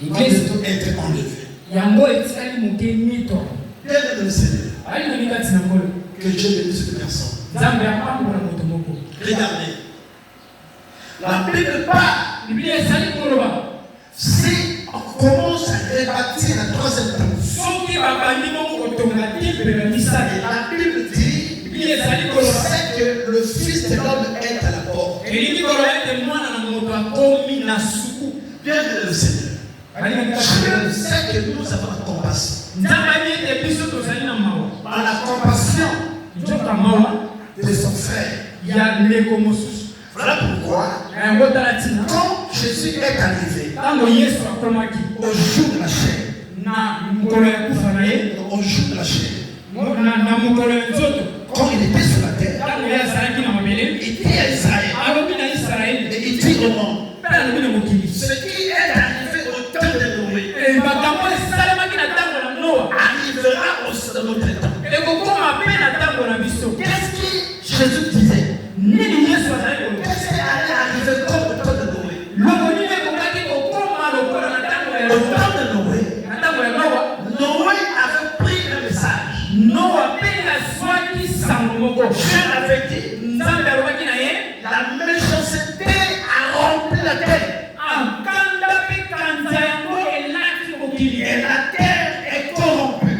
L'église doit être enlevée. Bien le Seigneur. Que Dieu bénisse cette personne. Regardez. La Bible parle. Si on commence à rebâtir la troisième temple, la Bible dit que le Fils de l'homme est à la porte. Bien le Seigneur. Dieu sait que nous avons la compassion. Par la compassion de son frère. Voilà pourquoi, quand Jésus est arrivé au jour de la chair, quand il était sur la terre, il dit à Israël, et il dit au monde, ce qui est arrivé au temps de Noé arrivera aussi dans notre temps. Qu'est-ce que Jésus disait? Qu'est-ce qui allait arriver comme au temps de Noé? Au temps de Noé, Noé avait pris le message. Dieu avait dit, la méchanceté a rempli la terre. Et la terre est corrompue.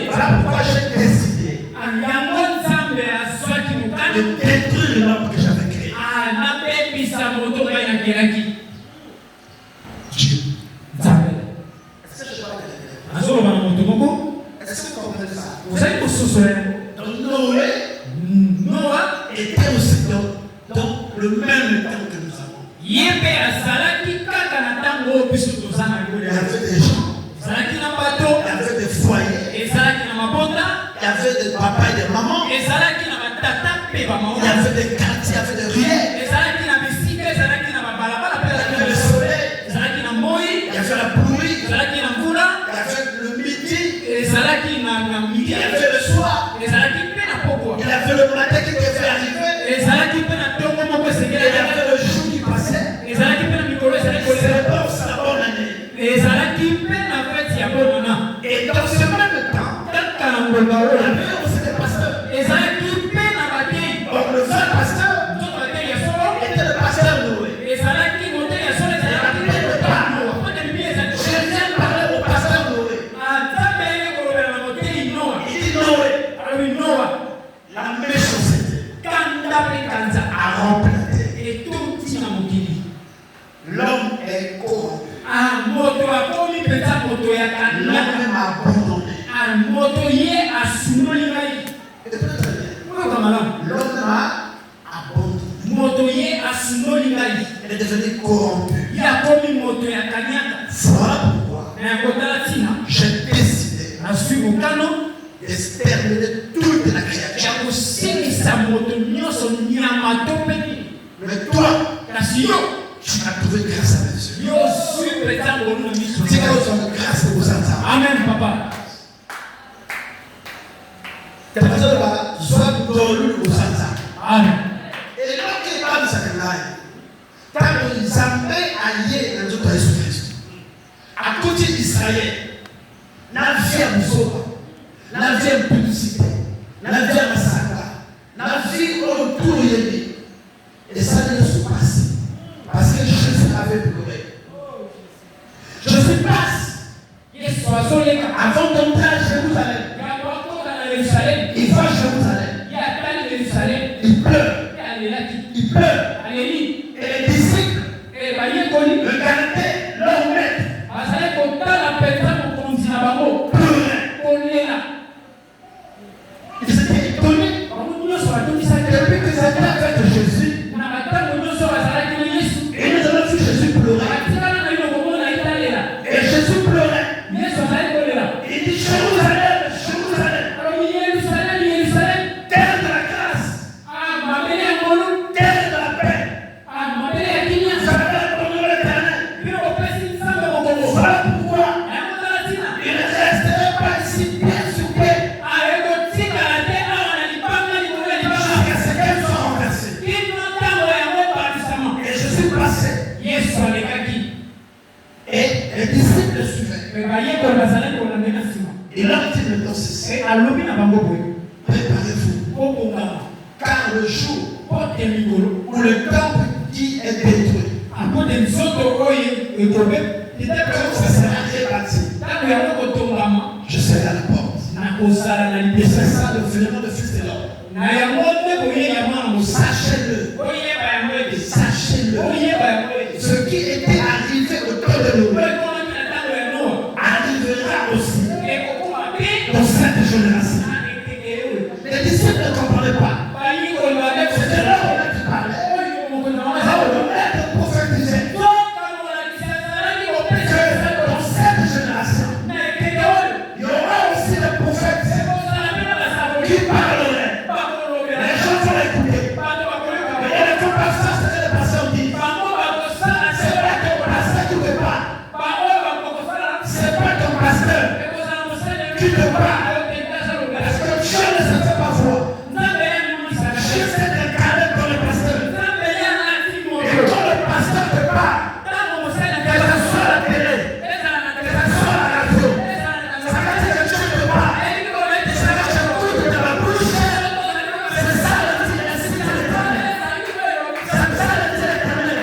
Voilà pourquoi j'ai décidé de détruire l'homme que j'avais créé. Dieu. Est-ce que je parle de est-ce que vous comprenez ça? Donc Noé était aussi dans le même temps que nous avons. Il y avait des gens, il y avait des foyers, il y avait des papas et des mamans, il y avait des quartiers, il y avait des ruelles, il y avait le soleil, il y avait la pluie, il y avait le midi, il y avait le soir, il y avait le matin qui devait arriver, il y avait le jour qui passait. C'est la bonne année. Et dans ce même temps, il y avait aussi des pasteurs. Donc le vrai pasteur était le pasteur Noé. Jésus parlait au pasteur Noé. Il dit Noé, la méchanceté a rempli la terre. L'homme est corrompu. L'homme m'a abandonné. L'homme m'a abandonné. Il est devenu corrompu. Voilà pourquoi j'ai décidé d'exterminer toute la créature. Mais toi, tu as trouvé grâce à mes yeux. Dis que vous avez grâce de vos enfants. Amen, papa. Tu as besoin de la joie de vos enfants. Amen. Et là, il parle de sa campagne. Quand ils avaient allié dans notre Jésus-Christ, à côté d'Israël, la vie à Moussora, la vie à publicité, la vie à Massaka, la vie autour de lui. Et ça ne se passe. Parce que Jésus avait pleuré. Je suis passe. Avant d'entrer à Jérusalem, il va à Jérusalem. Il pleure. Il pleure. Et les disciples le gardaient leur maître. Pleuraient. Ils étaient étonnés. Depuis que ça vient avec Jésus, et nous avons vu Jésus pleurer. Et Jésus pleurait. Il dit Jérusalem, Jérusalem, terre de la grâce, terre de la paix. Il a dit maintenant ceci. Préparez-vous. Car le jour où le temple qui est détruit, quand ça sera rebâti, je serai à la porte. Et c'est ça le vraiment le Fils de l'homme. Sachez-le. Sachez-le. Ce qui était arrivé au temps de Noé arrivera aussi dans cette génération. Les disciples ne comprenaient pas. C'était là où on parlait. Le maître prophétisait que dans cette génération, il y aura aussi des prophètes qui parleraient. Les gens vont l'écouter. Mais il y a des conversations que les pasteurs disent. C'est pas ton pasteur qui ne veut pas. C'est pas ton pasteur qui ne veut pas. Parce que Dieu ne se fait pas voir. Dieu s'est incarné dans le pasteur. Et quand le pasteur ne peut pas, que ça soit à la télé, que ça soit à la radio, ça veut dire que Dieu ne peut pas. Ça veut dire que tout est dans la bouche. C'est ça le dit ainsi de l'Éternel. C'est ça le dit l'Éternel.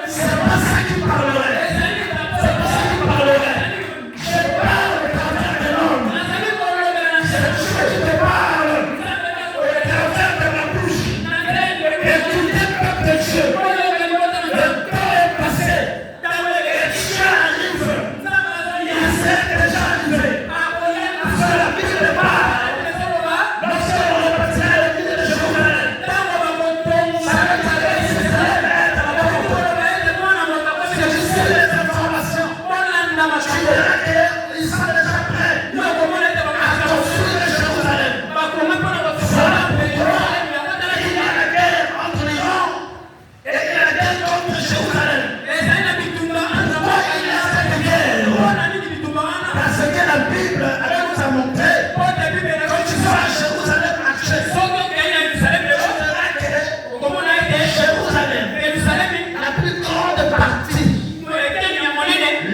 C'est pas ça qui parlerait. C'est pas ça qui parlerait. Je parle au travers de l'homme. C'est Dieu qui te parle au travers de ma bouche. Écoutez, peuple de Dieu. Le temps est passé. Et Dieu arrive. Il s'est déjà arrivé. Parce que la Bible parle. Lorsqu'on repartira la ville de Jérusalem, ça veut dire que c'est la lettre à la porte. C'est juste les informations. Tu verras qu'ils sont déjà prêts à construire Jérusalem. Voilà pourquoi il y a la guerre entre l'Iran et la guerre contre Jérusalem. Pourquoi il y a cette guerre? Parce que la Bible nous a montré quand tu vas à Jérusalem actuel, tu verras que Jérusalem, la plus grande partie,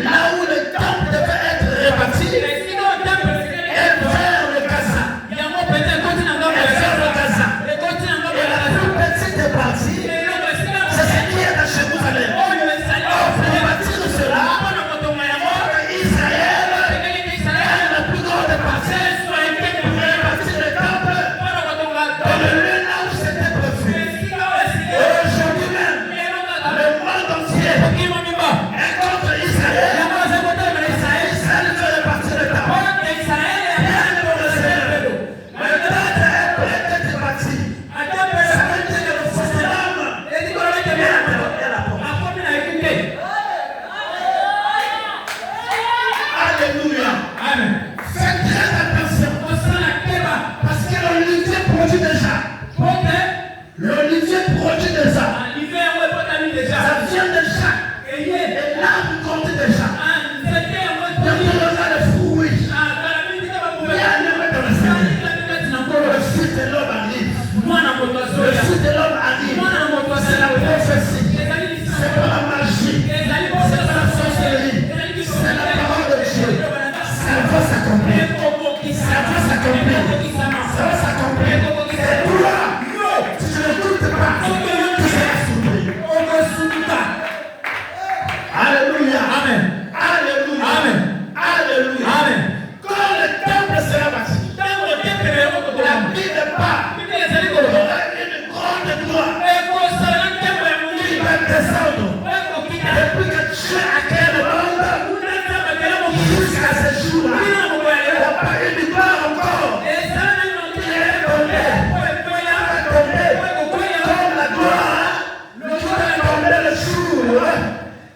là où le temple devait être rebâti, est vers le Gaza. Et vers le Gaza. Et la plus petite partie, c'est ce qui est à Jérusalem. Or, pour bâtir cela, Israël est la plus grande partie pour rebâtir le temple dans le lieu là où c'était prévu. Et aujourd'hui même, le monde entier est contre Israël. Israël veut rebâtir le temple. Rien ne peut le faire. Le temple est peut-être bâti. Ça veut dire que le Fils de l'homme est à la porte. Alléluia. Faites très attention. Parce que l'olivier produit déjà. L'olivier produit déjà. Ça vient déjà. Et l'arbre compte déjà. Bientôt il y aura le fruit. Bien-aimé dans le Seigneur. Le Fils de l'homme arrive. Le Fils de l'homme arrive. C'est la prophétie. C'est pas la magie. C'est pas la sorcellerie. C'est la parole de Dieu. Ça va s'accomplir. Ça va s'accomplir. Ça va s'accomplir. C'est toi. Si tu ne doutes pas, tu seras surpris. Alléluia. Alléluia. Alléluia. Quand le temple sera bâti, la Bible parle. Il y aura une grande gloire qui va descendre. Depuis que Dieu a créé le monde, jusqu'à ce jour-là, il n'y a pas eu de gloire encore. Qui est tombée. Comme la gloire est tombée le jour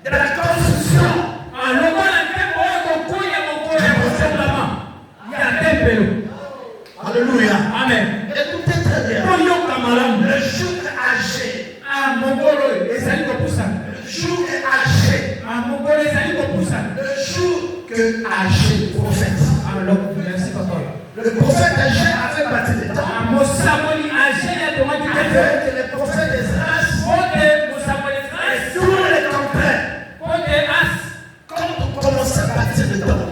de la construction. Alléluia. Écoutez très bien. Le jour est âgé. Le jour est âgé. Le jour que âgé prophète. Le prophète âgé avait bâti le temple. Avec les prophètes d'Esdras et tous les templaires. Quand on commençait à bâtir le temple,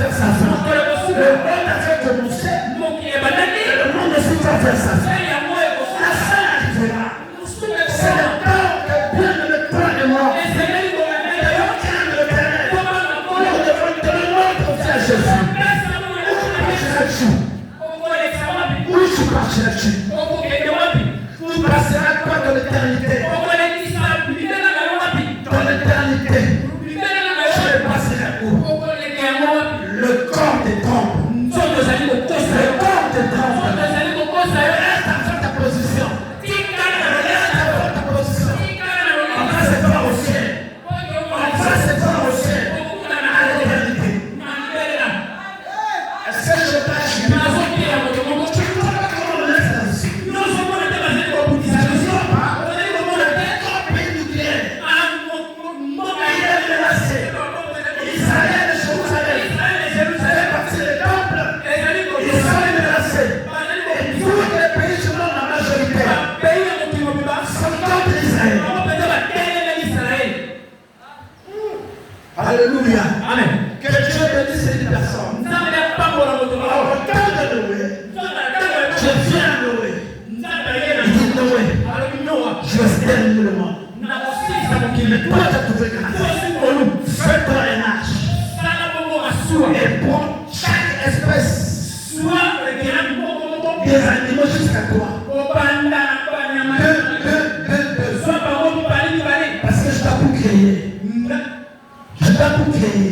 faire sa fin. Le monde avait commencé. Le monde aussi va faire sa fin. La fin arrivera. C'est le temps que bien de le toi et moi. Où tu partiras-tu? Tu passeras quoi dans l'éternité? Dans l'éternité. Tu le passeras où? Le corps des trompes. Le corps des trompes. Reste à ta position. Reste à ta position. On va se voir au ciel. On va se voir au ciel. À l'éternité. Est-ce que je passe? Alléluia. Amen. Que Dieu bénisse cette personne. Au temps de Noé, je viens à Noé. Il dit Noé, je vais terminer le monde. Mais toi, tu as trouvé grâce. Fais-toi un arche. Et prends chaque espèce des animaux jusqu'à toi. Parce que je t'ai tout créé. Je t'ai tout créé.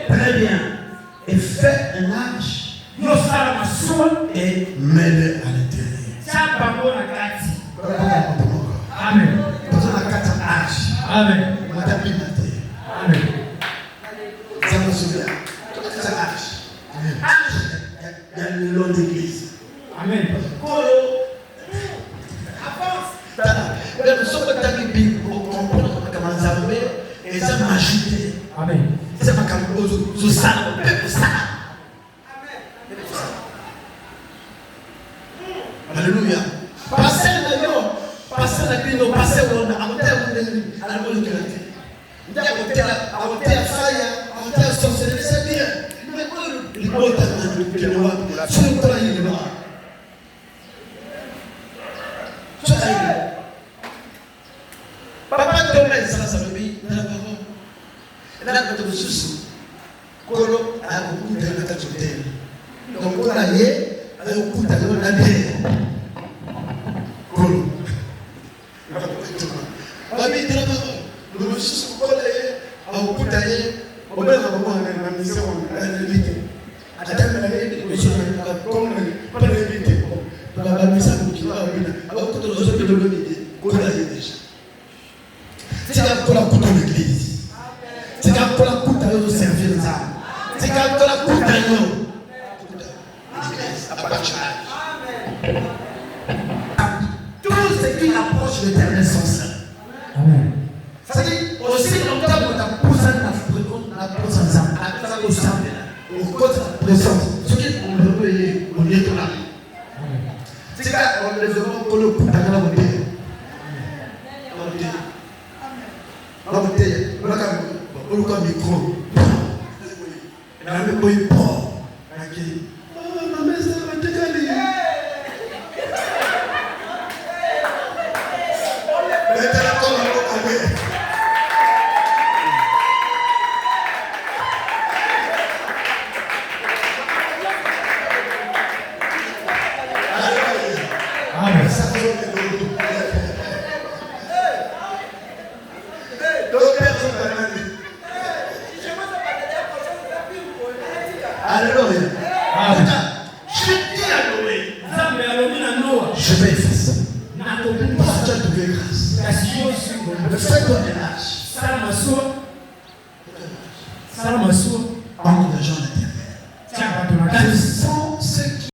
Très bien. Et fais un arche et mets-le à l'intérieur. Amen. Amen. Amen. Ça me souvient. Ça arche. Arche. Il y a le long d'église. Amen. Amen. Alléluia. Passez la bino, passez le monde, à la bonne qualité. À sorcellerie, c'est bien. Mais le monde papa tombe ça veut dire dans la parole. Là quand tu sous kolo a beaucoup de la tête. Donc on a yé a beaucoup de la tête. Kolo. Babi dans la parole. Le sous kolo a beaucoup de yé. On va voir la mission à l'éviter. Attends la vie de monsieur comme pas l'éviter. La mission qui va venir. Alors que nous sommes de l'unité. Kolo a déjà. C'est quand on a coûté l'église. C'est quand on a coûté de servir les âmes. C'est quand on a coûté l'église à partir. Tout ce qui approche l'éternel sont saints. C'est-à-dire, aussi longtemps qu'on a poussé la présence, on cause la présence. Ce qui on est tout là. C'est quand on les demande pour le coûter à la beauté. On a micro. On a le boy port. Ma mère, ça va te caler. Amen. Alléluia. Je dis à Noé, je vais effacer. Parce que tu as trouvé grâce. Fais-toi un lâche.